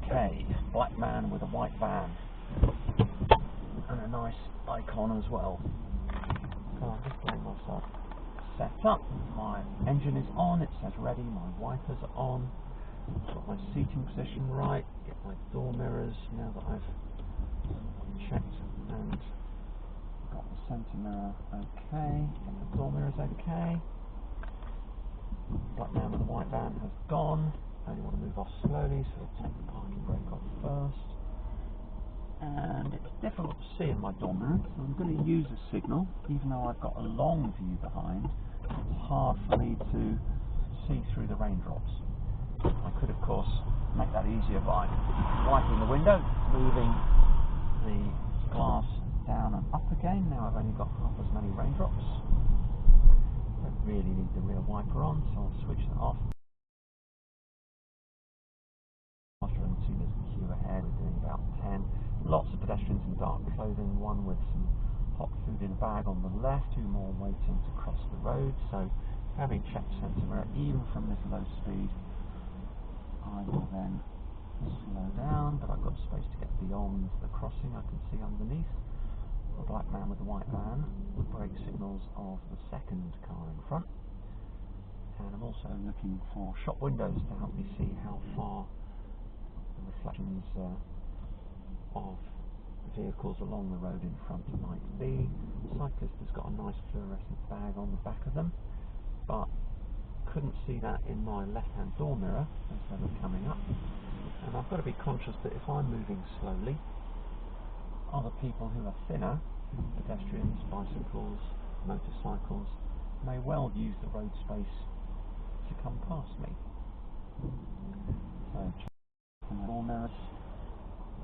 AK, black man with a white van, and a nice icon as well. So I'm just getting myself set up. My engine is on, it says ready, my wipers are on, got my seating position right, get my door mirrors now that I've checked and got the centre mirror okay, get the door mirrors okay. Black man with the white van has gone. Only want to move off slowly, so I'll take the parking brake off first. And it's difficult to see in my door mirror, so I'm going to use a signal. Even though I've got a long view behind, it's hard for me to see through the raindrops. I could, of course, make that easier by wiping the window, moving the glass down and up again. Now I've only got half as many raindrops. Don't really need the rear wiper on, so I'll switch that off. After and see there's a queue ahead, we're doing about 10. Lots of pedestrians in dark clothing, one with some hot food in a bag on the left, two more waiting to cross the road. So having checked centre mirror, even from this low speed, I will then slow down, but I've got space to get beyond the crossing. I can see underneath the black man with the white van, the brake signals of the second car in front. And I'm also looking for shop windows to help me see how far the reflections of vehicles along the road in front might be. The cyclist has got a nice fluorescent bag on the back of them, but couldn't see that in my left-hand door mirror as they were coming up. And I've got to be conscious that if I'm moving slowly, other people who are thinner, pedestrians, bicycles, motorcycles, may well use the road space to come past me. So checking the door mirrors,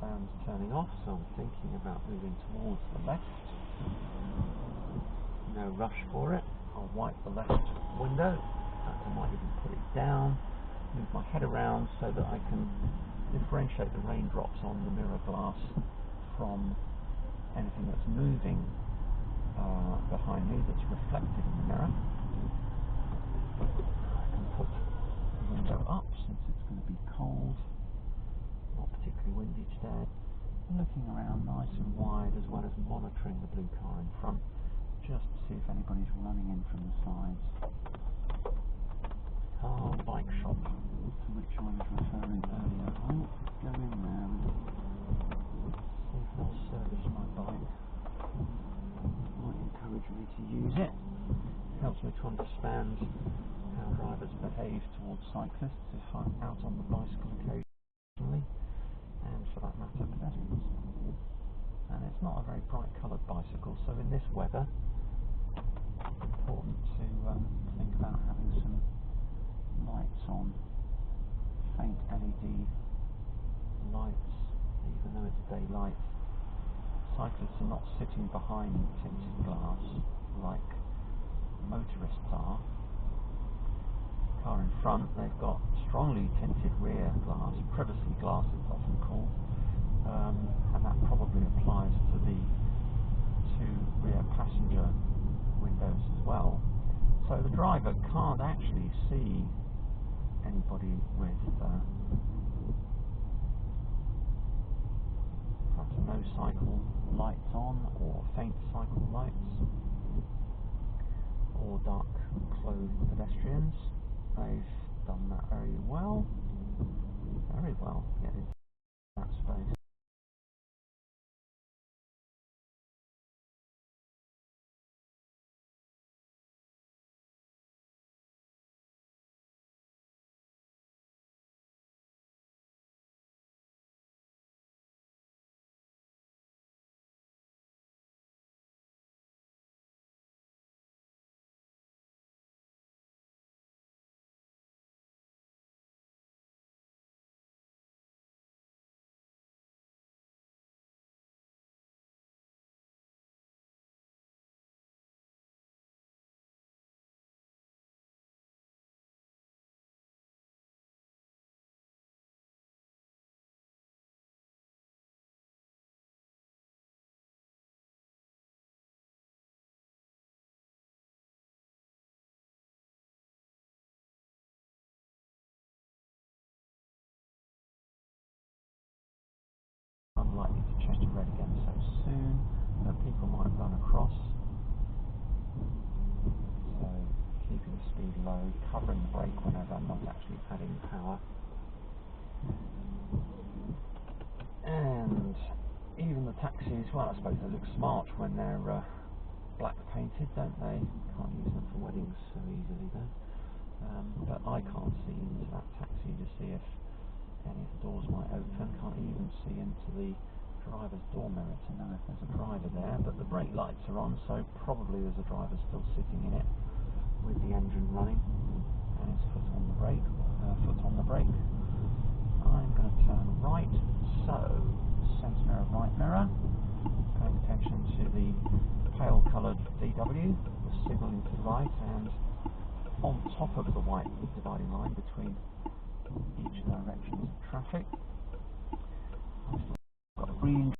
van's turning off, so I'm thinking about moving towards the left. No rush for it. I'll wipe the left window. In fact, I might even put it down, move my head around so that I can differentiate the raindrops on the mirror glass from anything that's moving behind me that's reflected in the mirror. I can put the window up since it's going to be cold, not particularly windy today. I'm looking around nice and wide as well as monitoring the blue car in front just to see if anybody's running in from the sides. Car bike shop to which I was referring earlier. I ought to go in there and see if they'll service my bike. Might encourage me to use it. Helps me to understand how drivers behave towards cyclists if I'm out on the bicycle occasionally, and for that matter pedestrians. And it's not a very bright coloured bicycle, so in this weather it's important to think about having some lights on, faint LED lights, even though it's daylight. Cyclists are not sitting behind tinted glass like motorists are. Car in front, they've got strongly tinted rear glass, privacy glass it's often called, and that probably applies to the two rear passenger windows as well. So the driver can't actually see anybody with perhaps no cycle lights on, or faint cycle lights, or dark clothed pedestrians. They've done that very well, getting into that space. soon that people might run across. So keeping the speed low, covering the brake whenever I'm not actually adding power. And even the taxis, well, I suppose they look smart when they're black painted, don't they? Can't use them for weddings so easily though. But I can't see into that taxi to see if any of the doors might open. Can't even see into the driver's door mirror to know if there's a driver there. But the brake lights are on, so probably there's a driver still sitting in it with the engine running and his foot on the brake. I'm going to turn right, so centre mirror, right mirror, paying attention to the pale coloured VW, signalling to the right, and on top of the white dividing line between each direction of traffic. I've got a green.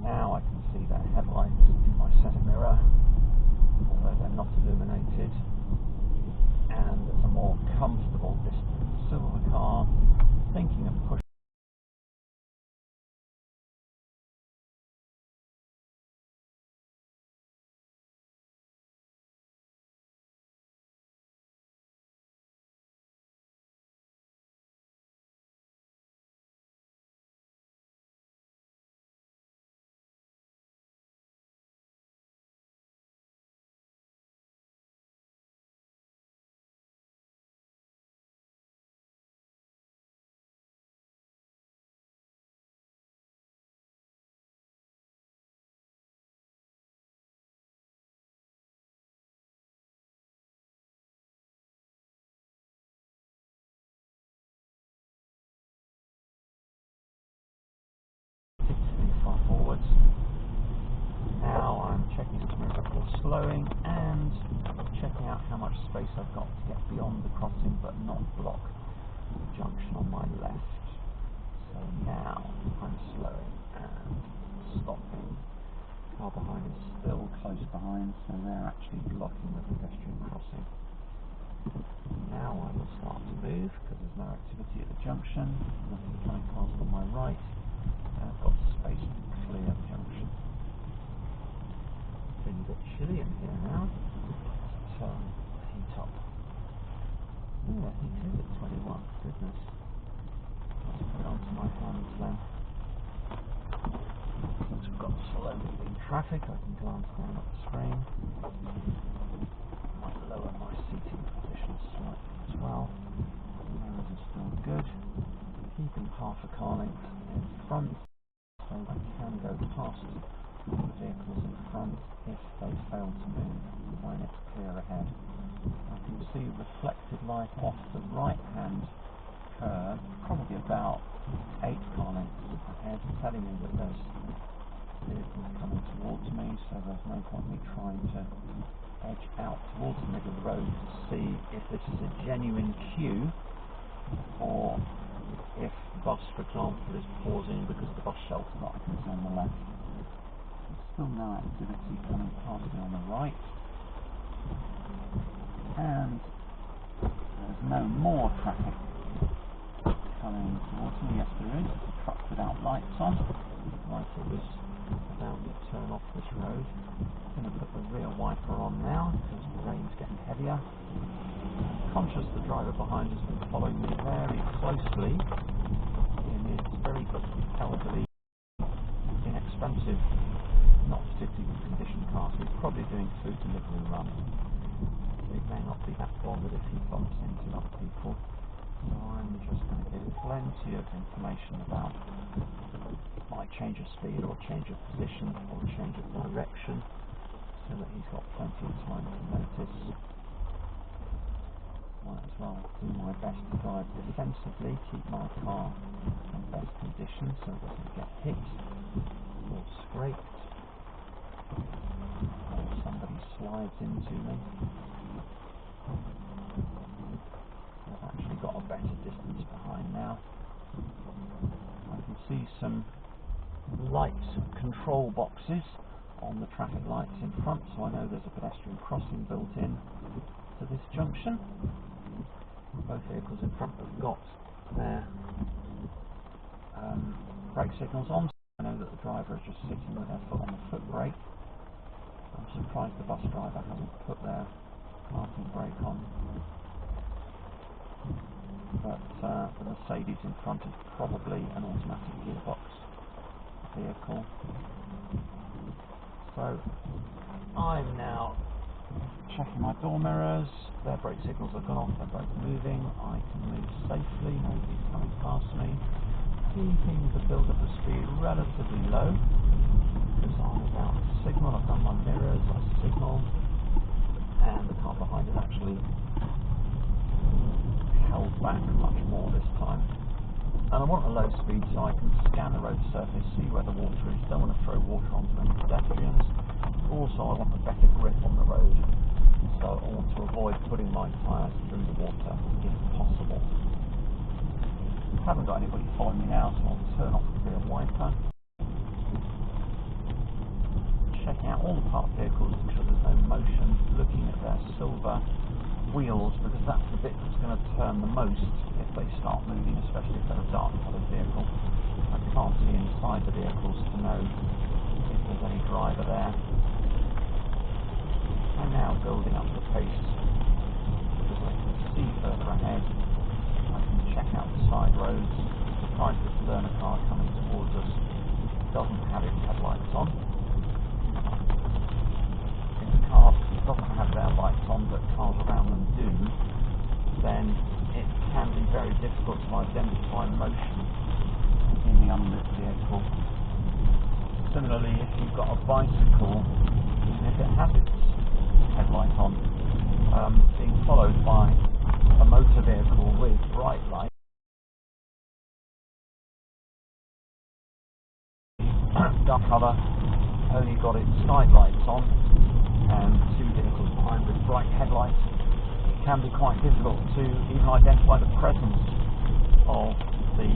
Now I can see their headlights in my centre mirror, although they're not illuminated, and it's a more comfortable distance. Silver car, thinking of pushing. Far forwards. Now I'm checking the mirror before slowing and checking out how much space I've got to get beyond the crossing but not block the junction on my left. So now I'm slowing and stopping. Car behind is still close behind, so they're actually blocking the pedestrian crossing. Now I will start to move because there's no activity at the junction, nothing coming past on my right. I've got space to clear the junction. It's been a bit chilly in here now. Let's turn the heat up. Oh, the heat is at 21. Goodness. Let's put it onto my hands then. Since we've got slow moving traffic, I can glance down at the screen. I might lower my seating position slightly as well. The mirrors are still good. Keeping half a car length in front, so I can go past the vehicles in front if they fail to move when it's clear ahead. I can see reflected light off the right hand curve, probably about 8 car lengths ahead, telling me that there's vehicles coming towards me, so there's no point me trying to edge out towards the middle of the road to see if this is a genuine queue or if the bus, for example, is pausing because the bus shelter light is on the left. There's still no activity coming past me on the right, and there's no more traffic coming towards me. Yes, there is. There's a truck without lights on. Right, it was about to turn off this road. I'm going to put the rear wiper on now because the rain's getting heavier. Conscious the driver behind has been following me very closely in his very elderly, inexpensive run. So it may not be that bothered if he bumps into other people. So I'm just going to give him plenty of information about my change of speed or change of position or change of direction, so that he's got plenty of time to notice. Might as well do my best to drive defensively, keep my car in best condition so it doesn't get hit or scraped or somebody slides into me. I've actually got a better distance behind now. I can see some light control boxes on the traffic lights in front, so I know there's a pedestrian crossing built in to this junction. Both vehicles in front have got their brake signals on, so I know that the driver is just sitting with their foot on the foot brake. I'm surprised the bus driver hasn't put their parking brake on. But the Mercedes in front is probably an automatic gearbox vehicle. So I'm now checking my door mirrors. Their brake signals have gone off, they're both moving. I can move safely, nobody's coming past me. Keeping the build up of speed relatively low, because I'm about to signal. I've done my mirrors, I signal, and the car behind is actually held back much more this time. And I want a low speed so I can scan the road surface, see where the water is. Don't want to throw water onto any pedestrians. Also, I want a better grip on the road, so I want to avoid putting my tyres through the water if possible. I haven't got anybody following me now, so I'll turn off the rear wiper. Checking out all the parked vehicles, make sure there's no motion, looking at their silver wheels, because that's the bit that's going to turn the most if they start moving, especially if they're a dark coloured vehicle. I can't see inside the vehicles to know if there's any driver there. I'm now building up the pace because I can see further ahead. I can check out the side roads. I'm surprised this learner car coming towards us doesn't have its headlights on. If the car doesn't have their lights on but cars around them do, then it can be very difficult to identify motion in the unlit vehicle. Similarly, if you've got a bicycle, even if it has its headlight on, being followed by a motor vehicle with bright lights, dark colour, only got its side lights on, and two vehicles behind with bright headlights, it can be quite difficult to even identify the presence of the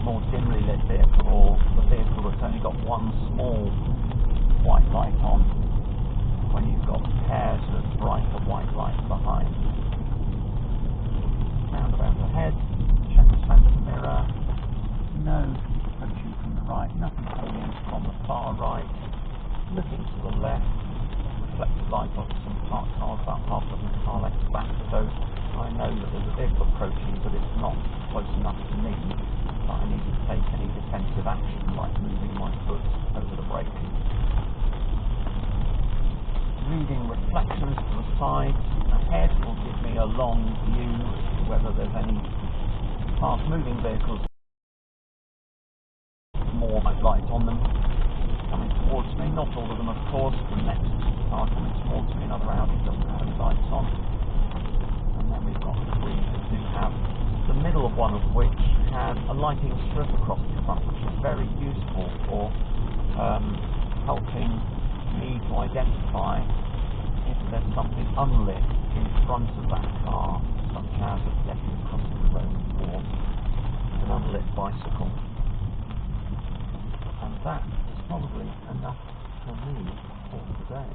more dimly lit vehicle, or the vehicle that's only got one small white light on, when you've got pairs of brighter white lights behind. Roundabout ahead, check the centre mirror, no approaching from the right, nothing coming in from the far right. Looking to the left, reflected light of some parked cars about half a dozen car lengths back, so I know that there's a vehicle approaching, but it's not close enough to me that I need to take any defensive action like moving my foot over the brake. Reading reflections to the sides ahead will give me a long view as to whether there's any fast moving vehicles with more light on them coming towards me. Not all of them, of course. The next car coming towards me, another Audi, doesn't have any lights on. And then we've got three that do have, the middle of one of which has a lighting strip across the front, which is very useful for helping me to identify if there's something unlit in front of that car, such as a pedestrian crossing the road or an unlit bicycle. And that is probably enough for me for today.